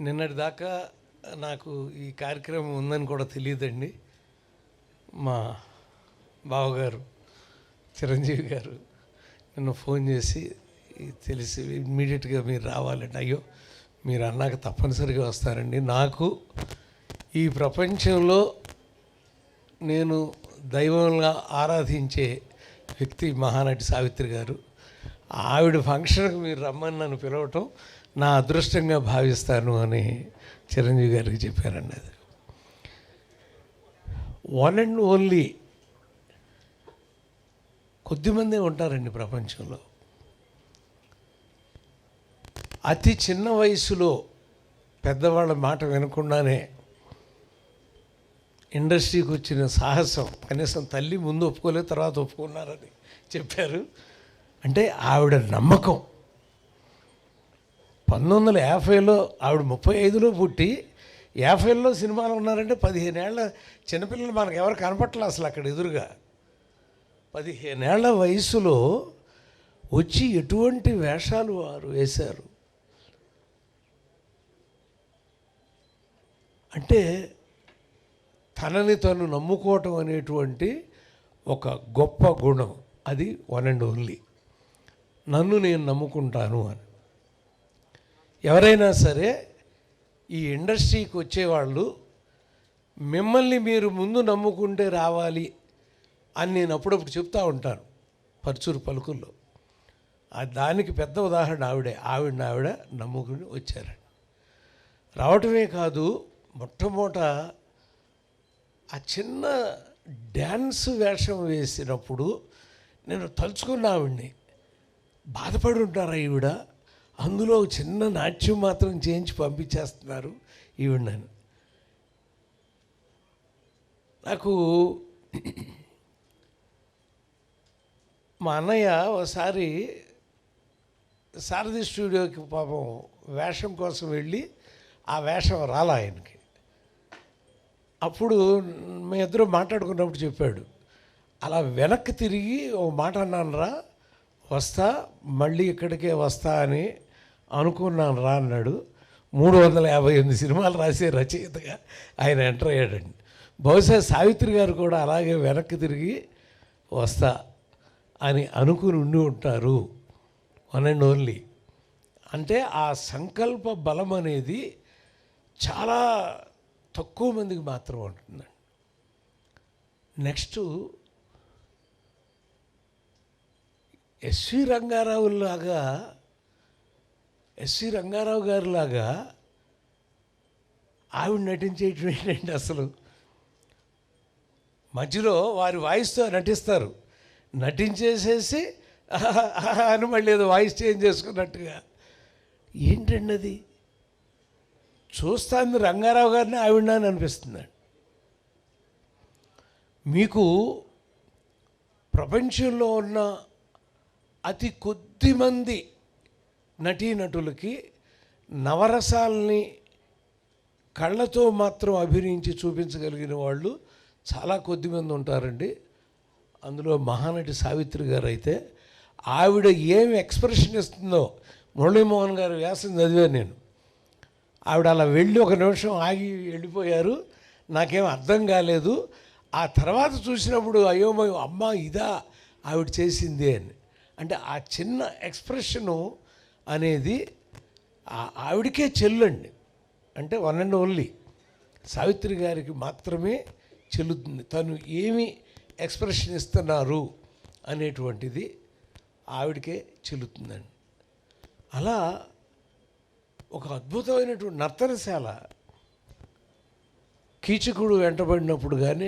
నిన్నటి దాకా నాకు ఈ కార్యక్రమం ఉందని కూడా తెలియదండి. మా బావగారు చిరంజీవి గారు నిన్న ఫోన్ చేసి తెలిసి ఇమ్మీడియట్గా మీరు రావాలండి. అయ్యో మీరు అన్నాక తప్పనిసరిగా వస్తారండి. నాకు ఈ ప్రపంచంలో నేను దైవంగా ఆరాధించే వ్యక్తి మహానటి సావిత్రి గారు. ఆవిడ ఫంక్షన్కి మీరు రమ్మని నన్ను పిలవటం నా అదృష్టంగా భావిస్తాను అని చిరంజీవి గారికి చెప్పారండి. అది వన్ అండ్ ఓన్లీ కొద్దిమందే ఉంటారండి ప్రపంచంలో. అతి చిన్న వయసులో పెద్దవాళ్ళ మాట వినకుండానే ఇండస్ట్రీకి వచ్చిన సాహసం, కనీసం తల్లి ముందు ఒప్పుకోలేదు, తర్వాత ఒప్పుకున్నారని చెప్పారు. అంటే ఆవిడ నమ్మకం. 1950లో ఆవిడ 35లో పుట్టి 50లో సినిమాలు ఉన్నారంటే 15 ఏళ్ళ చిన్నపిల్లలు మనకు ఎవరు కనపట్లేదు అసలు అక్కడ ఎదురుగా. 15 ఏళ్ల వయసులో వచ్చి ఎటువంటి వేషాలు వారు వేశారు అంటే తనని తను నమ్ముకోవటం అనేటువంటి ఒక గొప్ప గుణం. అది వన్ అండ్ ఓన్లీ. నన్ను నేను నమ్ముకుంటాను అని. ఎవరైనా సరే ఈ ఇండస్ట్రీకి వచ్చేవాళ్ళు మిమ్మల్ని మీరు ముందు నమ్ముకుంటే రావాలి అని నేను అప్పుడప్పుడు చెప్తూ ఉంటాను పరుచూరు పలుకుల్లో. దానికి పెద్ద ఉదాహరణ ఆవిడ నమ్ముకుని వచ్చారండి. రావటమే కాదు, మొట్టమొదట ఆ చిన్న డ్యాన్స్ వేషం వేసినప్పుడు నేను తలుచుకున్న ఆవిడ్ని. బాధపడి ఉంటారా ఈవిడ, అందులో చిన్న నాట్యం మాత్రం చేయించి పంపించేస్తున్నారు ఈవిడని. నాకు మా అన్నయ్య ఒకసారి సారథి స్టూడియోకి పాపం వేషం కోసం వెళ్ళి ఆ వేషం రాలా ఆయనకి. అప్పుడు మీ ఇద్దరు మాట్లాడుకున్నప్పుడు చెప్పాడు, అలా వెనక్కి తిరిగి ఓ మాట అన్నాను రా, వస్తా మళ్ళీ ఇక్కడికే వస్తా అని అనుకున్నాను రా అన్నాడు. 358 సినిమాలు రాసే రచయితగా ఆయన ఎంటర్ అయ్యాడండి. బహుశా సావిత్రి గారు కూడా అలాగే వెనక్కి తిరిగి వస్తా అని అనుకుని ఉండి ఉంటారు. One and only. అంటే ఆ సంకల్ప బలం అనేది చాలా తక్కువ మందికి మాత్రం ఉంటుందండి. నెక్స్ట్ ఎస్వి రంగారావు గారిలాగా ఆవిడ నటించేయటం ఏంటంటే అసలు మధ్యలో వారి వాయిస్తో నటిస్తారు, నటించేసేసి అని మళ్ళీ ఏదో వాయిస్ చేంజ్ చేసుకున్నట్టుగా. ఏంటండి అది? చూస్తాను రంగారావు గారిని ఆవిడ అని అనిపిస్తుందండి. మీకు ప్రపంచంలో ఉన్న అతి కొద్ది మంది నటీనటులకి నవరసాలని కళ్ళతో మాత్రం అభినయించి చూపించగలిగిన వాళ్ళు చాలా కొద్దిమంది ఉంటారండి. అందులో మహానటి సావిత్రి గారు అయితే ఆవిడ ఏమి ఎక్స్ప్రెషన్ ఇస్తుందో, మురళీమోహన్ గారు వ్యాసం చదివాను నేను. ఆవిడ అలా వెళ్ళి ఒక నిమిషం ఆగి వెళ్ళిపోయారు, నాకేం అర్థం కాలేదు. ఆ తర్వాత చూసినప్పుడు అయోమయం, అమ్మ ఇదా ఆవిడ చేసింది అని. అంటే ఆ చిన్న ఎక్స్ప్రెషను అనేది ఆవిడకే చెల్లండి. అంటే వన్ అండ్ ఓన్లీ సావిత్రి గారికి మాత్రమే చెల్లుతుంది. తను ఏమి ఎక్స్ప్రెషన్ ఇస్తున్నారు అనేటువంటిది ఆవిడకే చెల్లుతుందండి. అలా ఒక అద్భుతమైనటువంటి నర్తనశాల. కీచకుడు వెంటబడినప్పుడు కానీ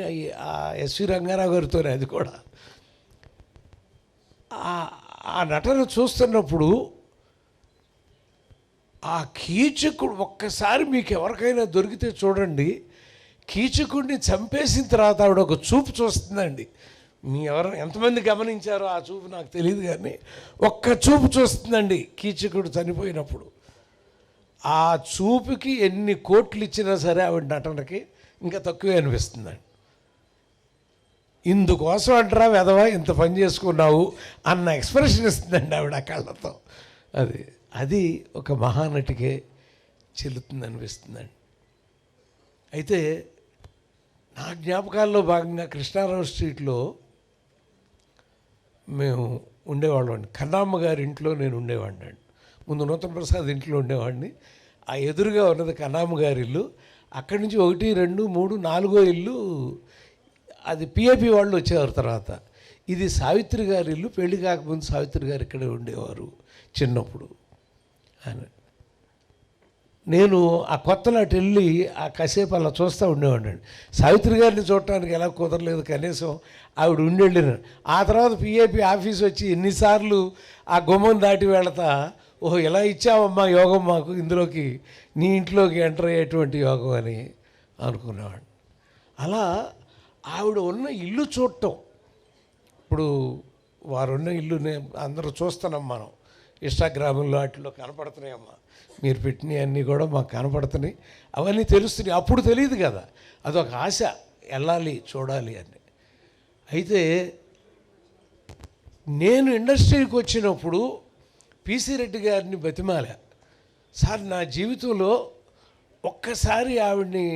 ఆ ఎస్వి రంగారావు గారితోనే అది కూడా ఆ నటన చూస్తున్నప్పుడు ఆ కీచకుడు ఒక్కసారి మీకు ఎవరికైనా దొరికితే చూడండి, కీచకుడిని చంపేసిన తర్వాత ఆవిడ ఒక చూపు చూస్తుందండి. మీ ఎంతమంది గమనించారో ఆ చూపు నాకు తెలియదు, కానీ ఒక్క చూపు చూస్తుందండి కీచకుడు చనిపోయినప్పుడు. ఆ చూపుకి ఎన్ని కోట్లు ఇచ్చినా సరే ఆవిడ నటనకి ఇంకా తక్కువే అనిపిస్తుందండి. ఇందుకోసం అంటారా వెధవా ఇంత పని చేసుకున్నావు అన్న ఎక్స్ప్రెషన్ ఇస్తుందండి ఆవిడ కళ్ళతో. అది ఒక మహానటికే చెల్లుతుంది అనిపిస్తుందండి. అయితే నా జ్ఞాపకాల్లో భాగంగా కృష్ణారావు స్ట్రీట్లో మేము ఉండేవాళ్ళం అండి. కన్నమ్మ గారి ఇంట్లో నేను ఉండేవాడిని అండి. ముందు నూతన ప్రసాద్ ఇంట్లో ఉండేవాడిని. ఆ ఎదురుగా ఉన్నది కన్నమ్మ గారి ఇల్లు. అక్కడి నుంచి 1, 2, 3, 4 ఇల్లు అది పిఏపి వాళ్ళు వచ్చేవారు తర్వాత. ఇది సావిత్రి గారి ఇల్లు. పెళ్లి కాకముందు సావిత్రి గారు ఇక్కడే ఉండేవారు చిన్నప్పుడు అని. నేను ఆ కొత్తలాట వెళ్ళి ఆ కాసేపు అలా చూస్తూ ఉండేవాడిని. సావిత్రి గారిని చూడటానికి ఎలా కుదరలేదు, కనీసం ఆవిడ ఉండేళ్ళిన. ఆ తర్వాత పిఏపి ఆఫీస్ వచ్చి ఎన్నిసార్లు ఆ గుమ్మం దాటి వెళతా, ఓహో ఇలా ఇచ్చావమ్మా యోగం మాకు, ఇందులోకి నీ ఇంట్లోకి ఎంటర్ అయ్యేటువంటి యోగం అని అనుకునేవాడిని. అలా ఆవిడ ఉన్న ఇల్లు చూడటం, ఇప్పుడు వారున్న ఇల్లునే అందరూ చూస్తున్నాం మనం, ఇన్స్టాగ్రామ్లో వాటిలో కనపడుతున్నాయమ్మా, మీరు పెట్టినవి అన్నీ కూడా మాకు కనపడుతున్నాయి, అవన్నీ తెలుస్తున్నాయి. అప్పుడు తెలియదు కదా, అదొక ఆశ, వెళ్ళాలి చూడాలి అని. అయితే నేను ఇండస్ట్రీకి వచ్చినప్పుడు పిసి రెడ్డి గారిని బతిమాలా, సార్ నా జీవితంలో ఒక్కసారి ఆవిడ్ని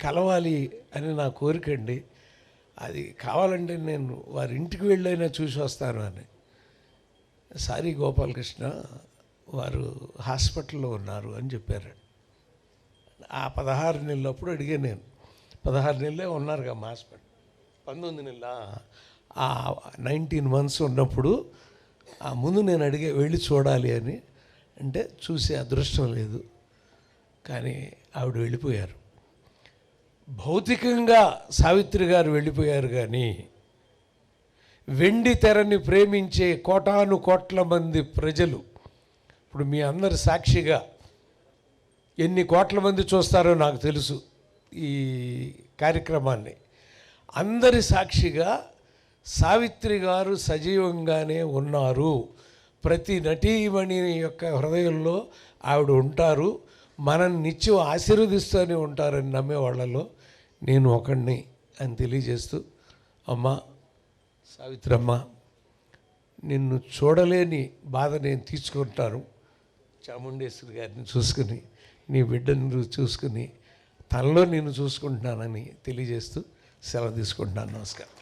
కలవాలి అని నా కోరికండి, అది కావాలంటే నేను వారి ఇంటికి వెళ్ళైనా చూసి వస్తాను అని. సారీ గోపాలకృష్ణ, వారు హాస్పిటల్లో ఉన్నారు అని చెప్పారు. ఆ 16 నెలలప్పుడు అడిగాను నేను. 16 నెలలే ఉన్నారుగా మా హాస్పిటల్, 19 నెలల 19 months ఉన్నప్పుడు ఆ ముందు నేను అడిగే వెళ్ళి చూడాలి అని. అంటే చూసే అదృష్టం లేదు, కానీ ఆవిడ వెళ్ళిపోయారు. భౌతికంగా సావిత్రి గారు వెళ్ళిపోయారు, కానీ వెండి తెరని ప్రేమించే కోటాను కోట్ల మంది ప్రజలు, ఇప్పుడు మీ అందరి సాక్షిగా ఎన్ని కోట్ల మంది చూస్తారో నాకు తెలుసు ఈ కార్యక్రమాన్ని, అందరి సాక్షిగా సావిత్రి గారు సజీవంగానే ఉన్నారు. ప్రతి నటీమణి యొక్క హృదయంలో ఆవిడ ఉంటారు, మనం నిత్యం ఆశీర్వదిస్తూనే ఉంటారని నమ్మే వాళ్ళలో నేను ఒకడిని అని తెలియజేస్తూ, అమ్మ సావిత్రమ్మ, నిన్ను చూడలేని బాధ నేను తీసుకుంటాను. చాముండేశ్వరి గారిని చూసుకుని, నీ బిడ్డను చూసుకుని, తనలో నేను చూసుకుంటున్నానని తెలియజేస్తూ సెలవు తీసుకుంటున్నాను. నమస్కారం.